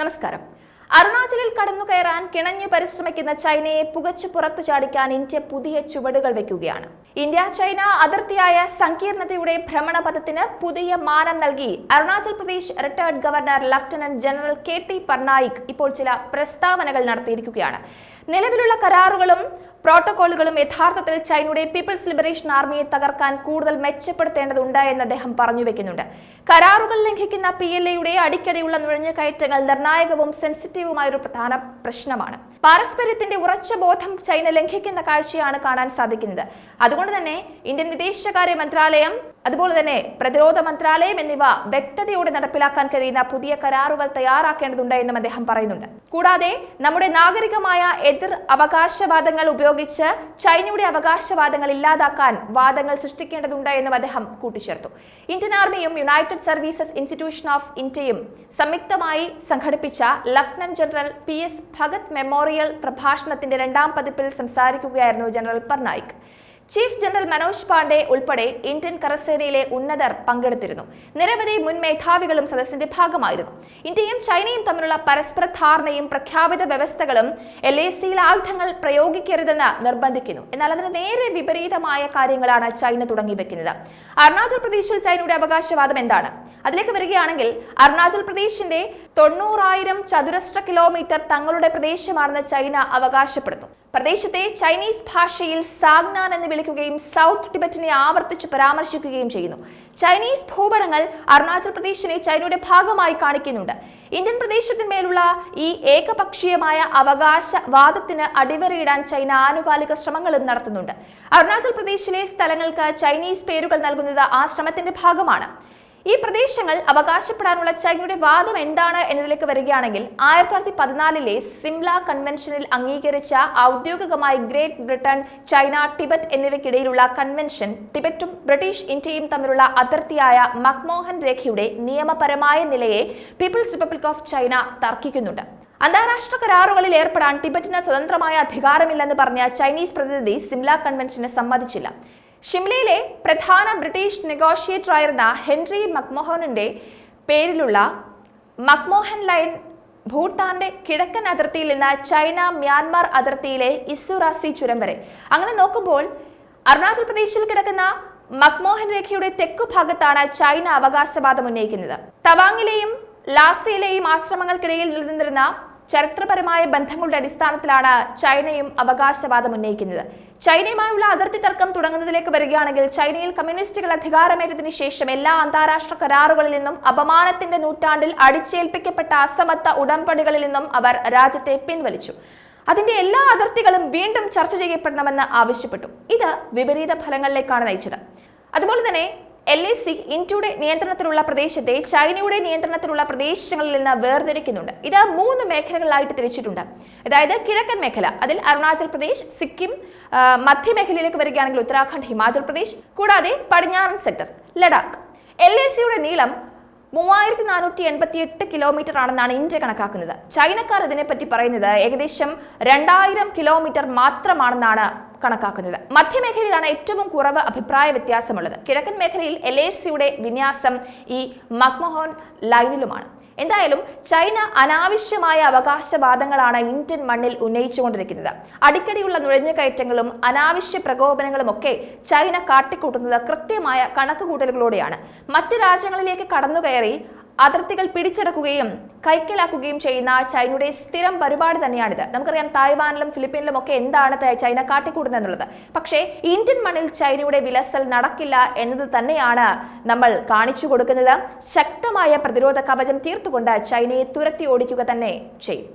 നമസ്കാരം. അരുണാചലിൽ കടന്നുകയറാൻ കിണഞ്ഞു പരിശ്രമിക്കുന്ന ചൈനയെ പുകച്ചു പുറത്തു ചാടിക്കാൻ ഇന്ത്യ പുതിയ ചുവടുകൾ വെക്കുകയാണ്. ഇന്ത്യ ചൈന അതിർത്തിയായ സങ്കീർണതയുടെ ഭ്രമണപഥത്തിന് പുതിയ മാനം നൽകി Arunachal Pradesh retired governor lieutenant general KT Patnaik ഇപ്പോൾ ചില പ്രസ്താവനകൾ നടത്തിയിരിക്കുകയാണ്. നിലവിലുള്ള കരാറുകളും പ്രോട്ടോകോളുകളും യഥാർത്ഥത്തിൽ ചൈനയുടെ പീപ്പിൾസ് ലിബറേഷൻ ആർമിയെ തകർക്കാൻ കൂടുതൽ മെച്ചപ്പെടുത്തേണ്ടതുണ്ട് എന്ന് അദ്ദേഹം പറഞ്ഞു വെക്കുന്നുണ്ട്. കരാറുകൾ ലംഘിക്കുന്ന PLAയുടെ അടിക്കടിയുള്ള നുഴഞ്ഞുകയറ്റങ്ങൾ നിർണായകവും സെൻസിറ്റീവുമായ ഒരു പ്രധാന പ്രശ്നമാണ്. പാരസ്പര്യത്തിന്റെ ഉറച്ച ബോധം ചൈന ലംഘിക്കുന്ന കാഴ്ചയാണ് കാണാൻ സാധിക്കുന്നത്. അതുകൊണ്ട് തന്നെ ഇന്ത്യൻ വിദേശകാര്യ മന്ത്രാലയം അതുപോലെ തന്നെ പ്രതിരോധ മന്ത്രാലയം എന്നിവ വ്യക്തതയോടെ നടപ്പിലാക്കാൻ കഴിയുന്ന പുതിയ കരാറുകൾ തയ്യാറാക്കേണ്ടതുണ്ട് എന്നും അദ്ദേഹം പറയുന്നുണ്ട്. കൂടാതെ നമ്മുടെ നാഗരികമായ എതിർ അവകാശവാദങ്ങൾ ഉപയോഗിച്ച് ചൈനയുടെ അവകാശവാദങ്ങൾ ഇല്ലാതാക്കാൻ വാദങ്ങൾ സൃഷ്ടിക്കേണ്ടതുണ്ട് എന്നും അദ്ദേഹം കൂട്ടിച്ചേർത്തു. ഇന്ത്യൻ ആർമിയും യുണൈറ്റഡ് സർവീസസ് ഇൻസ്റ്റിറ്റ്യൂഷൻ ഓഫ് ഇന്ത്യയും സംയുക്തമായി സംഘടിപ്പിച്ച lieutenant general PS Bhagat memorial പ്രഭാഷണത്തിന്റെ 2ാം പതിപ്പിൽ സംസാരിക്കുകയായിരുന്നു general Patnaik. Chief general Manoj Pande ഉൾപ്പെടെ ഇന്ത്യൻ കരസേനയിലെ ഉന്നതർ പങ്കെടുത്തിരുന്നു. നിരവധി മുൻ മേധാവികളും സദസ്സിന്റെ ഭാഗമായിരുന്നു. ഇന്ത്യയും ചൈനയും തമ്മിലുള്ള പരസ്പര ധാരണയും പ്രഖ്യാപിത വ്യവസ്ഥകളും LACയിൽ ആയുധങ്ങൾ പ്രയോഗിക്കരുതെന്ന് നിർബന്ധിക്കുന്നു. എന്നാൽ അതിന് നേരെ വിപരീതമായ കാര്യങ്ങളാണ് ചൈന തുടങ്ങി വെക്കുന്നത്. അരുണാചൽ പ്രദേശിൽ ചൈനയുടെ അവകാശവാദം എന്താണ്? അതിലേക്ക് വരികയാണെങ്കിൽ അരുണാചൽ പ്രദേശിന്റെ 90,000 ചതുരശ്ര കിലോമീറ്റർ തങ്ങളുടെ പ്രദേശമാണെന്ന് ചൈന അവകാശപ്പെടുന്നു. പ്രദേശത്തെ ചൈനീസ് ഭാഷയിൽ സാഗ്നാൻ എന്ന് വിളിക്കുകയും സൗത്ത് ടിബറ്റിനെ ആവർത്തിച്ച് പരാമർശിക്കുകയും ചെയ്യുന്നു. ചൈനീസ് ഭൂപടങ്ങൾ അരുണാചൽ പ്രദേശിനെ ചൈനയുടെ ഭാഗമായി കാണിക്കുന്നുണ്ട്. ഇന്ത്യൻ പ്രദേശത്തിന്മേലുള്ള ഈ ഏകപക്ഷീയമായ അവകാശവാദത്തിന് അടിവരയിടാൻ ചൈന ആനുകാലിക ശ്രമങ്ങളും നടത്തുന്നുണ്ട്. അരുണാചൽ പ്രദേശിലെ സ്ഥലങ്ങൾക്ക് ചൈനീസ് പേരുകൾ നൽകുന്നത് ആ ശ്രമത്തിന്റെ ഭാഗമാണ്. ഈ പ്രദേശങ്ങൾ അവകാശപ്പെടാനുള്ള ചൈനയുടെ വാദം എന്താണ് എന്നതിലേക്ക് വരികയാണെങ്കിൽ 1914 സിംല കൺവെൻഷനിൽ അംഗീകരിച്ച ഔദ്യോഗികമായി ഗ്രേറ്റ് ബ്രിട്ടൻ, ചൈന, ടിബറ്റ് എന്നിവയ്ക്കിടയിലുള്ള കൺവെൻഷൻ ടിബറ്റും ബ്രിട്ടീഷ് ഇന്ത്യയും തമ്മിലുള്ള അതിർത്തിയായ മക്മോഹൻ രേഖയുടെ നിയമപരമായ നിലയെ പീപ്പിൾസ് റിപ്പബ്ലിക് ഓഫ് ചൈന തർക്കിക്കുന്നുണ്ട്. അന്താരാഷ്ട്ര കരാറുകളിൽ ഏർപ്പെടാൻ ടിബറ്റിന് സ്വതന്ത്രമായ അധികാരമില്ലെന്ന് പറഞ്ഞ ചൈനീസ് പ്രതിനിധി സിംല കൺവെൻഷന് സമ്മതിച്ചില്ല. ഷിംലയിലെ പ്രധാന ബ്രിട്ടീഷ് നെഗോഷിയേറ്ററായിരുന്ന ഹെൻറി മക്മോഹന്റെ പേരിലുള്ള മക്മോഹൻ ലൈൻ ഭൂട്ടാന്റെ കിഴക്കൻ അതിർത്തിയിൽ നിന്ന് ചൈന മ്യാൻമാർ അതിർത്തിയിലെ ഇസുറാസി ചുരം വരെ. അങ്ങനെ നോക്കുമ്പോൾ അരുണാചൽ പ്രദേശിൽ കിടക്കുന്ന മക്മോഹൻ രേഖയുടെ തെക്കു ഭാഗത്താണ് ചൈന അവകാശവാദം ഉന്നയിക്കുന്നത്. തവാങ്ങിലെയും ലാസയിലെയും ആശ്രമങ്ങൾക്കിടയിൽ നിലനിന്നിരുന്ന ചരിത്രപരമായ ബന്ധങ്ങളുടെ അടിസ്ഥാനത്തിലാണ് ചൈനയും അവകാശവാദം ഉന്നയിക്കുന്നത്. ചൈനയുമായുള്ള അതിർത്തി തർക്കം തുടങ്ങുന്നതിലേക്ക് വരികയാണെങ്കിൽ ചൈനയിൽ കമ്മ്യൂണിസ്റ്റുകൾ അധികാരമേറ്റതിനു ശേഷം എല്ലാ അന്താരാഷ്ട്ര കരാറുകളിൽ നിന്നും അപമാനത്തിന്റെ നൂറ്റാണ്ടിൽ അടിച്ചേൽപ്പിക്കപ്പെട്ട അസമത്വ ഉടമ്പടികളിൽ നിന്നും അവർ രാജ്യത്തെ പിൻവലിച്ചു. അതിന്റെ എല്ലാ അതിർത്തികളും വീണ്ടും ചർച്ച ചെയ്യപ്പെടണമെന്ന് ആവശ്യപ്പെട്ടു. ഇത് വിപരീത ഫലങ്ങളിലേക്കാണ് നയിച്ചത്. അതുപോലെ തന്നെ LAC ഇന്ത്യയുടെ നിയന്ത്രണത്തിലുള്ള പ്രദേശത്തെ ചൈനയുടെ നിയന്ത്രണത്തിലുള്ള പ്രദേശങ്ങളിൽ നിന്ന് വേർതിരിക്കുന്നുണ്ട്. ഇത് 3 മേഖലകളായിട്ട് തിരിച്ചിട്ടുണ്ട്. അതായത് കിഴക്കൻ മേഖല, അതിൽ അരുണാചൽ പ്രദേശ്, സിക്കിം, മധ്യമേഖലയിലേക്ക് വരികയാണെങ്കിൽ ഉത്തരാഖണ്ഡ്, ഹിമാചൽ പ്രദേശ്, കൂടാതെ പടിഞ്ഞാറൻ സെക്ടർ ലഡാക്ക്. LACയുടെ നീളം 3488 കിലോമീറ്റർ ആണെന്നാണ് ഇന്ത്യ കണക്കാക്കുന്നത്. ചൈനക്കാർ ഇതിനെപ്പറ്റി പറയുന്നത് ഏകദേശം 2000 കിലോമീറ്റർ മാത്രമാണെന്നാണ് കണക്കാക്കുന്നത്. മധ്യമേഖലയിലാണ് ഏറ്റവും കുറവ് അഭിപ്രായ വ്യത്യാസമുള്ളത്. കിഴക്കൻ മേഖലയിൽ LACയുടെ വിന്യാസം ഈ മക്മോഹൻ ലൈനിലുമാണ്. എന്തായാലും ചൈന അനാവശ്യമായ അവകാശവാദങ്ങളാണ് ഇന്ത്യൻ മണ്ണിൽ ഉന്നയിച്ചുകൊണ്ടിരിക്കുന്നത്. അടിക്കടിയുള്ള നുഴഞ്ഞുകയറ്റങ്ങളും അനാവശ്യ പ്രകോപനങ്ങളും ഒക്കെ ചൈന കാട്ടിക്കൂട്ടുന്നത് കൃത്യമായ കണക്കുകൂട്ടലുകളോടെയാണ്. മറ്റ് രാജ്യങ്ങളിലേക്ക് കടന്നുകയറി അതിർത്തികൾ പിടിച്ചെടുക്കുകയും കൈക്കലാക്കുകയും ചെയ്യുന്ന ചൈനയുടെ സ്ഥിരം പരിപാടി തന്നെയാണിത്. നമുക്കറിയാം, തായ്വാനിലും ഫിലിപ്പീനിലും ഒക്കെ എന്താണ് ചൈന കാട്ടിക്കൂട്ടുന്നത് എന്നുള്ളത്. പക്ഷേ ഇന്ത്യൻ മണ്ണിൽ ചൈനയുടെ വിലസൽ നടക്കില്ല എന്നത് തന്നെയാണ് നമ്മൾ കാണിച്ചു കൊടുക്കുന്നത്. ശക്തമായ പ്രതിരോധ കവചം തീർത്തുകൊണ്ട് ചൈനയെ തുരത്തി ഓടിക്കുക തന്നെ ചെയ്യും.